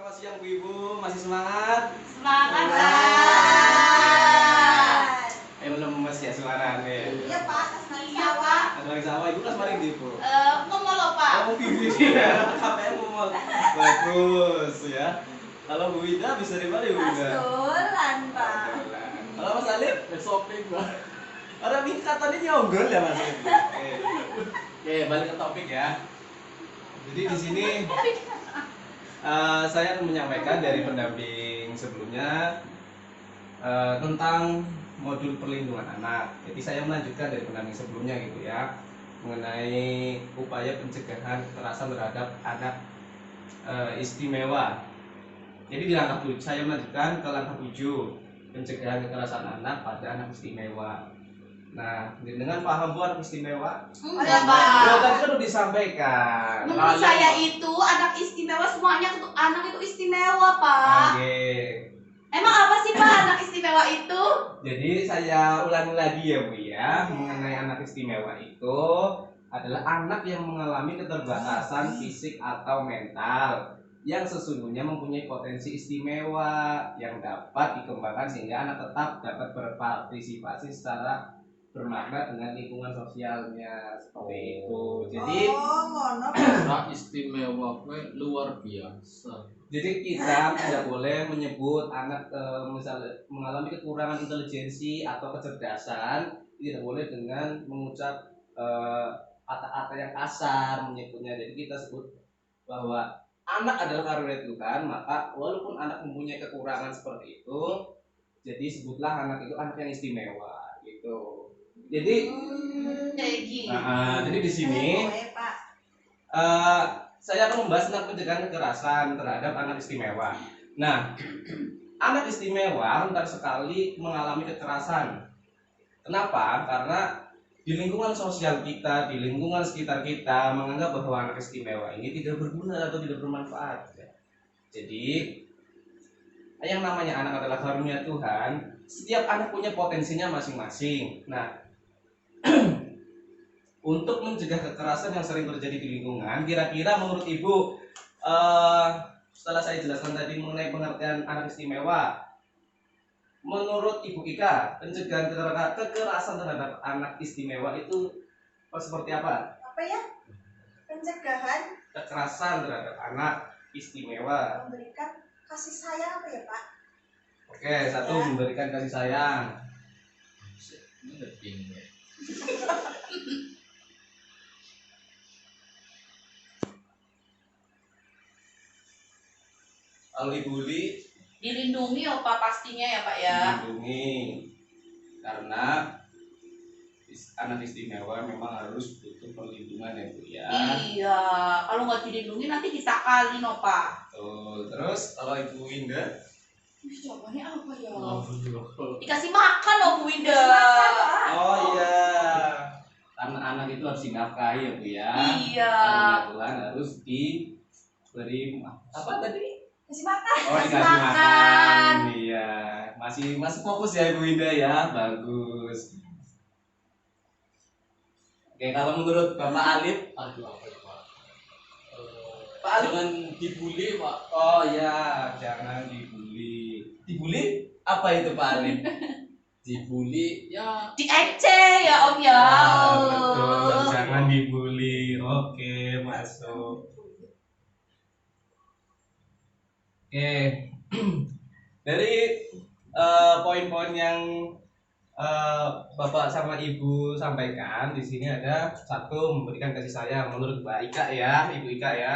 Selamat siang Bu Ibu, masih semangat? Semangat, Pak. Lemes ya suaranya. Iya, Pak. Iya, Pak. Lagi sawah, Ibu kelas maring di Bu. Ngomong loh, Pak. Oh, gini ya. KPM ngomong. Bagus ya. Kalau Bu Ida bisa dari mana Bu Ida? Pastulan, Pak. Kalau Mas Alif? Shopping, Pak. Orang ini katanya nyonggol ya Mas Alif. Oke, balik ke topik ya. Jadi di sini saya akan menyampaikan dari pendamping sebelumnya tentang modul perlindungan anak. Jadi saya melanjutkan dari pendamping sebelumnya gitu ya, mengenai upaya pencegahan kekerasan terhadap anak istimewa. Jadi di langkah 7 saya melanjutkan ke langkah 7, pencegahan kekerasan anak pada anak istimewa. Nah, dengan paham Bu anak istimewa? Enggak, Pak. Tadi kan udah disampaikan. Menurut saya itu anak istimewa, semuanya untuk anak itu istimewa, Pak. Emang apa sih, Pak, anak istimewa itu? Jadi saya ulangi lagi ya Bu ya, mengenai anak istimewa itu adalah anak yang mengalami keterbatasan fisik atau mental yang sesungguhnya mempunyai potensi istimewa yang dapat dikembangkan sehingga anak tetap dapat berpartisipasi secara bermakna dengan lingkungan sosialnya seperti itu. Jadi anak istimewa gue luar biasa. Jadi kita tidak boleh menyebut anak misalnya mengalami kekurangan intelijensi atau kecerdasan, tidak boleh dengan mengucap kata-kata yang kasar menyebutnya. Jadi kita sebut bahwa anak adalah karunia Tuhan, maka walaupun anak mempunyai kekurangan seperti itu, jadi sebutlah anak itu anak yang istimewa gitu. Jadi jadi di sini saya akan membahas tentang pencegahan kekerasan terhadap anak istimewa. Nah, anak istimewa rentan sekali mengalami kekerasan. Kenapa? Karena di lingkungan sosial kita, di lingkungan sekitar kita menganggap bahwa anak istimewa ini tidak berguna atau tidak bermanfaat. Jadi, yang namanya anak adalah karunia Tuhan. Setiap anak punya potensinya masing-masing. Nah, untuk mencegah kekerasan yang sering terjadi di lingkungan, kira-kira menurut Ibu, setelah saya jelaskan tadi mengenai pengertian anak istimewa, menurut Ibu Ika, pencegahan kekerasan terhadap anak istimewa itu seperti apa? Apa ya? Pencegahan Kekerasan terhadap anak istimewa. memberikan kasih sayang apa ya, Pak? Oke, satu memberikan kasih sayang. Ini lebih Kalau dibully, Dilindungi ya, Pak, pastinya ya, Pak ya. dilindungi, karena anak istimewa memang harus butuh perlindungan ya Bu ya. Iya, kalau nggak dilindungi nanti kita kali no, Pak. Tuh, terus kalau Ibu Winda, Jawabannya apa ya? oh, Dikasih makan loh, Bu Winda. oh iya, karena anak itu harus dinafkahi ya Bu ya. Iya. Karena Tuhan harus diberi apa tadi? Kasih makan. Oh, dikasih makan. Iya, masih fokus ya Ibu Winda ya, bagus. Oke, kalau menurut Bapak Alif, aduh apa ya, Pak? Pak Alif, Jangan dibully, Pak. oh ya, jangan dibully. Dibully apa itu Pak Alif? Dibully ya Diece ya, Om ya. Betul, jangan dibully. Oke, masuk. Oke, dari poin-poin yang Bapak sama Ibu sampaikan di sini ada satu memberikan kasih sayang menurut Mbak Ika ya, Ibu Ika ya.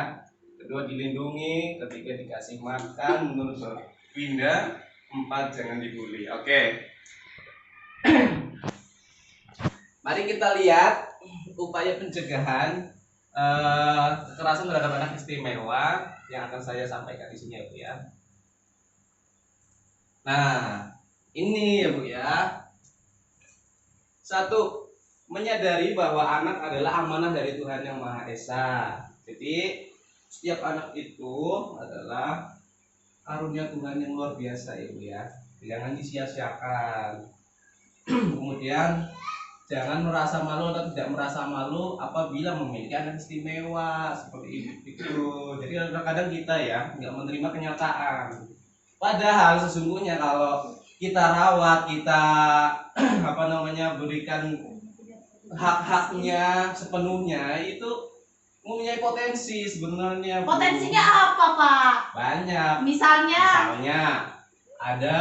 Kedua dilindungi, ketiga dikasih makan menurut Mbak Winda, 4 jangan dibully. Oke. Mari kita lihat upaya pencegahan kekerasan terhadap anak istimewa yang akan saya sampaikan di sini ya Bu ya. Nah, ini ya Bu ya. Satu, menyadari bahwa anak adalah amanah dari Tuhan Yang Maha Esa. Jadi, setiap anak itu adalah karunia Tuhan yang luar biasa ya Bu ya. Jangan disia-siakan. Kemudian jangan merasa malu atau tidak merasa malu apabila memiliki anak istimewa seperti itu. Jadi kadang-kadang kita ya nggak menerima kenyataan. Padahal sesungguhnya kalau kita rawat, kita berikan hak-haknya sepenuhnya, itu mempunyai potensi sebenarnya, Bu. Potensinya apa, Pak? Banyak. Misalnya ada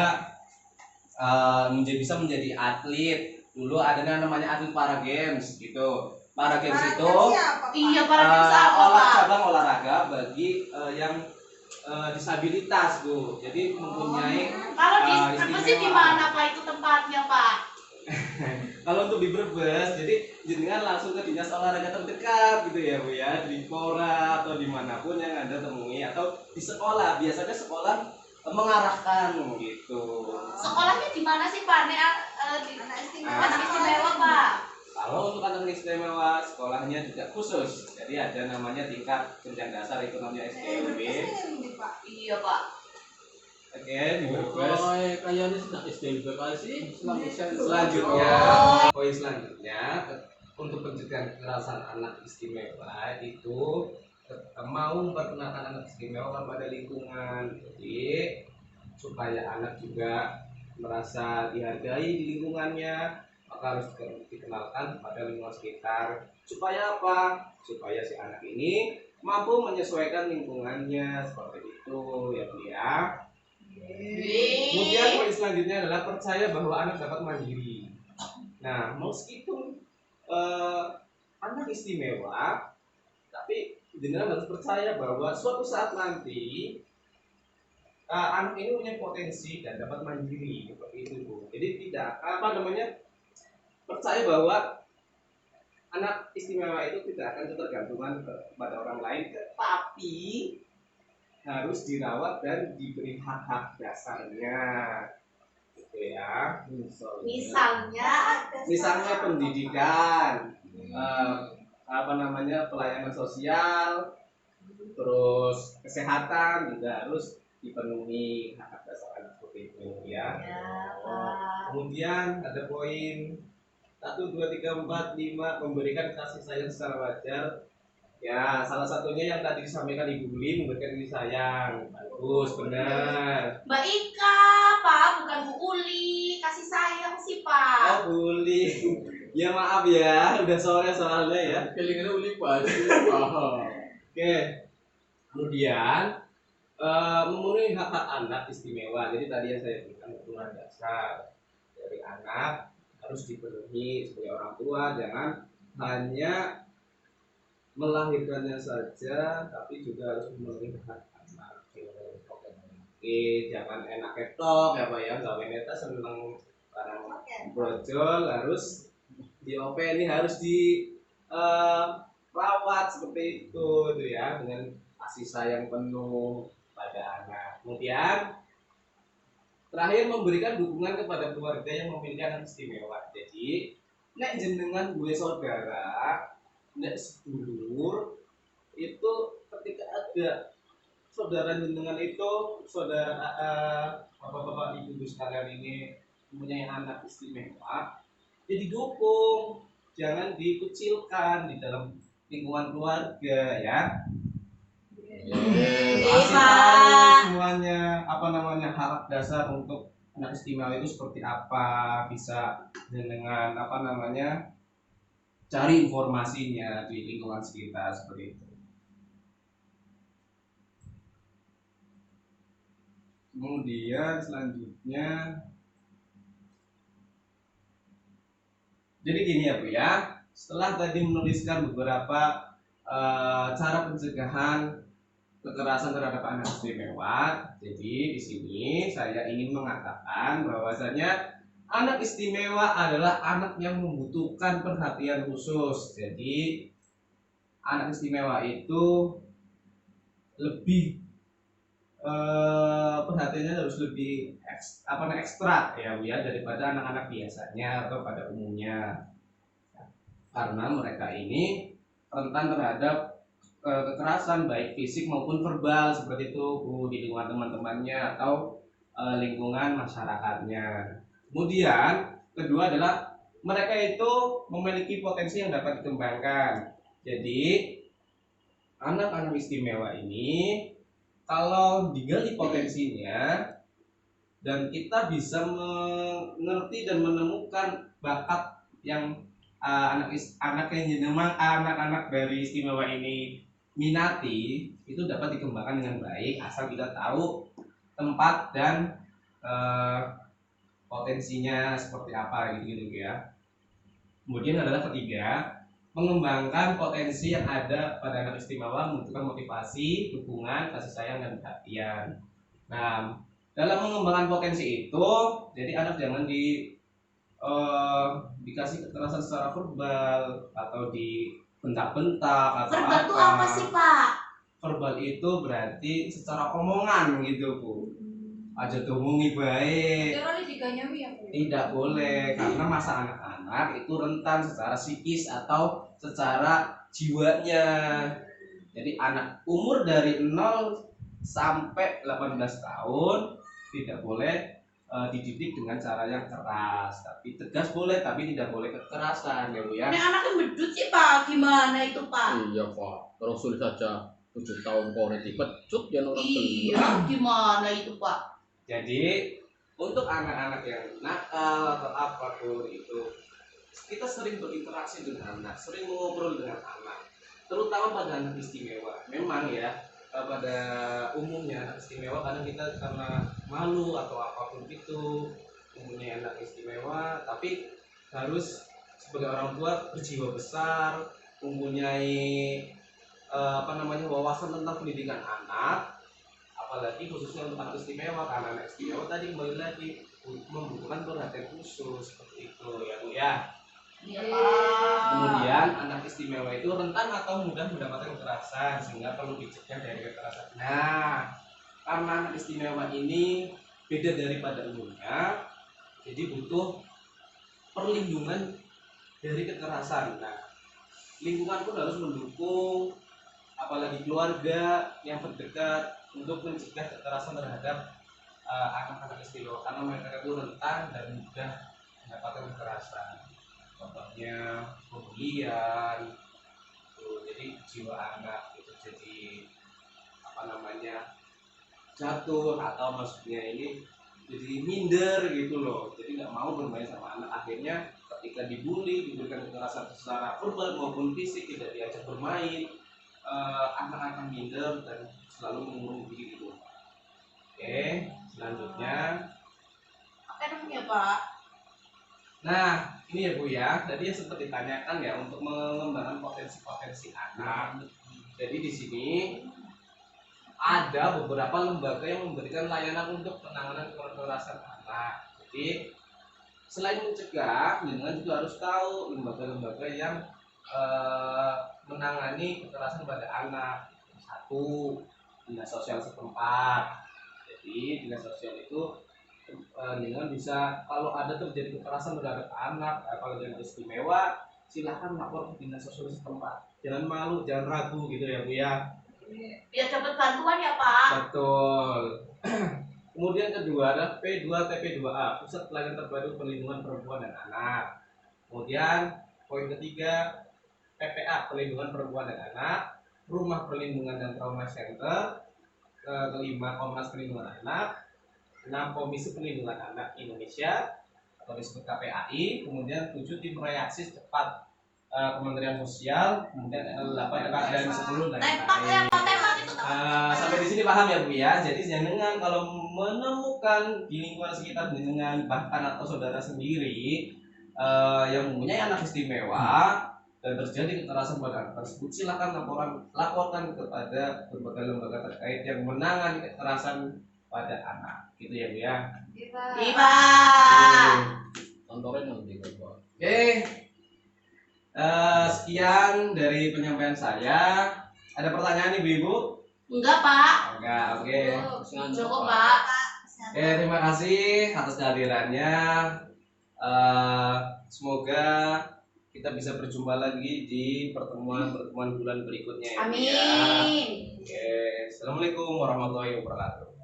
bisa menjadi atlet. Dulu ada yang namanya atlet para games gitu. Para games itu iya, para games apa, Pak? cabang olahraga bagi yang disabilitas, Bu. Jadi mempunyai Kalau di Brebes sih di istimewa. mana, Pak, itu tempatnya, Pak? Kalau untuk di Brebes, jadi jenengan langsung ke dinas olahraga terdekat gitu ya, Bu ya, di Pora atau dimanapun yang Anda temui, atau di sekolah. Biasanya sekolah mengarahkan gitu. Sekolahnya di mana sih, Pak? Di anak istimewa, Pak. Kalau untuk anak istimewa, sekolahnya juga khusus. Jadi ada namanya tingkat jenjang dasar, itu namanya SDLB. Iya, Pak. Oke, di Brebes. Kalau kayaknya sudah SDLB kali sih. Selanjutnya, poin selanjutnya untuk pencegahan kekerasan anak istimewa itu mau memperkenalkan anak istimewa kepada lingkungan. Jadi supaya anak juga merasa dihargai di lingkungannya, maka harus dikenalkan pada lingkungan sekitar. Supaya apa? Supaya si anak ini mampu menyesuaikan lingkungannya seperti itu ya, Bu ya. Kemudian poin selanjutnya adalah percaya bahwa anak dapat mandiri. Nah, meskipun anak istimewa, tapi jenengan harus percaya bahwa suatu saat nanti anak ini punya potensi dan dapat mandiri seperti itu, Bu. Jadi tidak percaya bahwa anak istimewa itu tidak akan ketergantungan kepada orang lain, tetapi harus dirawat dan diberi hak-hak dasarnya, gitu ya. Misalnya pendidikan, pelayanan sosial, terus kesehatan juga harus dipenuhi hak-hak dasar anak seperti itu ya. Kemudian ada poin 1, 2, 3, 4, 5 memberikan kasih sayang secara wajar. Ya, salah satunya yang tadi disampaikan Ibu Uli, memberikan kasih sayang. Bagus, benar. Mbak Ika, Pak, bukan Bu Uli. Kasih sayang sih, Pak. Oh, Bu Uli. Ya maaf ya, udah sore soalnya ya. Kelingan uli pasti. Oke. Kemudian memenuhi hak-hak anak istimewa. Jadi tadi yang saya berikan kebutuhan dasar dari anak harus dipenuhi sebagai orang tua. Jangan hanya melahirkannya saja, tapi juga harus memenuhi hak anak. Oke, jangan enak ketok ya Pak ya, gawe neta seneng barang brojol, harus diopeni, harus di rawat seperti itu tuh ya, dengan kasih sayang penuh pada anak. Kemudian terakhir, memberikan dukungan kepada keluarga yang memiliki anak istimewa. Jadi nek jenengan gue saudara, nek sedulur, itu ketika ada saudara jenengan itu, saudara bapak-bapak ibu sekalian ini mempunyai anak istimewa, jadi dukung, jangan dikucilkan di dalam lingkungan keluarga ya. Kasih tahu semuanya hak dasar untuk anak istimewa itu seperti apa, bisa dengan cari informasinya di lingkungan sekitar seperti itu. Kemudian selanjutnya, jadi gini ya Bu ya, setelah tadi menuliskan beberapa cara pencegahan kekerasan terhadap anak istimewa, jadi di sini saya ingin mengatakan bahwasanya anak istimewa adalah anak yang membutuhkan perhatian khusus. Jadi anak istimewa itu lebih perhatiannya harus lebih ekstra ya Bu ya, daripada anak-anak biasanya atau pada umumnya, karena mereka ini rentan terhadap kekerasan baik fisik maupun verbal seperti itu Bu, di lingkungan teman-temannya atau lingkungan masyarakatnya. Kemudian kedua adalah mereka itu memiliki potensi yang dapat dikembangkan. Jadi anak-anak istimewa ini kalau digali potensinya dan kita bisa mengerti dan menemukan bakat yang anak-anak dari istimewa ini minati, itu dapat dikembangkan dengan baik asal kita tahu tempat dan potensinya seperti apa gitu ya. Kemudian adalah ketiga, mengembangkan potensi yang ada pada anak istimewa membutuhkan motivasi, dukungan, kasih sayang dan perhatian. Nah, dalam mengembangkan potensi itu, jadi anak jangan dikasih kekerasan secara verbal atau dibentak-bentak atau Verbal itu apa sih, Pak? Verbal itu berarti secara omongan gitu, Bu. Aja ngomongi baik. Tidak boleh, karena masa anak-anak itu rentan secara psikis atau secara jiwanya. Jadi anak umur dari 0 sampai 18 tahun tidak boleh dididik dengan cara yang keras, tapi tegas boleh, tapi tidak boleh kekerasan ya Bu ya. Ini anaknya bedut sih Pak, gimana itu Pak? Iya Pak, terus sulit saja 7 tahun kok dipecut ya orang Iya, gimana itu Pak? Jadi untuk anak-anak yang nakal atau apapun itu, kita sering berinteraksi dengan anak, sering ngobrol dengan anak, terutama pada anak istimewa. Memang ya, pada umumnya anak istimewa kadang kita karena malu atau apapun itu mempunyai anak istimewa, tapi harus sebagai orang tua berjiwa besar, mempunyai wawasan tentang pendidikan anak, apalagi khususnya untuk anak istimewa, karena anak istimewa tadi kembali lagi membutuhkan perhatian khusus seperti itu ya Bu ya. Iya Pak. Kemudian anak istimewa itu rentan atau mudah mendapatkan kekerasan sehingga perlu dicegah dari kekerasan. Nah, karena anak istimewa ini beda daripada umumnya, jadi butuh perlindungan dari kekerasan. Nah, lingkungan pun harus mendukung, apalagi keluarga yang terdekat untuk mencegah kekerasan terhadap anak-anak istimewa, karena mereka itu rentan dan mudah mendapatkan kekerasan. Contohnya pembulian, jadi jiwa anak itu jadi jatuh atau maksudnya ini jadi minder gitu loh, jadi nggak mau bermain sama anak. Akhirnya ketika dibully, diberikan kekerasan secara verbal maupun fisik, tidak diajak bermain, anak akan minder dan selalu mengurung diri gitu. Oke, selanjutnya Apa namanya Pak? nah ini ya Bu ya, tadi yang sempat ditanyakan ya untuk mengembangkan potensi-potensi anak. Jadi di sini ada beberapa lembaga yang memberikan layanan untuk penanganan kekerasan anak. Jadi selain mencegah, dengan juga harus tahu lembaga-lembaga yang menangani kekerasan pada anak. Satu, dinas sosial setempat. Jadi dinas sosial itu dengan bisa kalau ada terjadi kekerasan terhadap anak, kalau yang istimewa, silahkan lapor ke dinas sosial setempat. Jangan malu, jangan ragu gitu ya Bu ya. Biar dapat bantuan ya Pak. Betul. Kemudian kedua ada P2TP2A, Pusat Pelayanan Terpadu Perlindungan Perempuan dan Anak. Kemudian poin ketiga PPA, Perlindungan Perempuan dan Anak, Rumah Perlindungan dan Trauma Center. Kelima Komnas Perlindungan Anak. 6 Komisi Perlindungan Anak Indonesia atau disebut KPAI. Kemudian 7 Tim Reaksi Cepat Kementerian Sosial. Kemudian 8 dan 10 dan lain-lain. Sampai di sini paham ya Bu ya. Jadi jangan kalau menemukan di lingkungan sekitar dengan bahkan atau saudara sendiri yang mempunyai anak istimewa dan terjadi kekerasan pada anak tersebut, silakan laporkan kepada berbagai lembaga terkait yang menangani kekerasan pada anak, gitu ya Bu ya. Iya. Kantornya nanti Pak. Oke, sekian dari penyampaian saya. Ada pertanyaan nih Bu? Enggak Pak. Enggak, oke. Cukup Pak. Oke, terima kasih atas kehadirannya. Semoga kita bisa berjumpa lagi di pertemuan bulan berikutnya ya. Amin. Oke, assalamualaikum warahmatullahi wabarakatuh.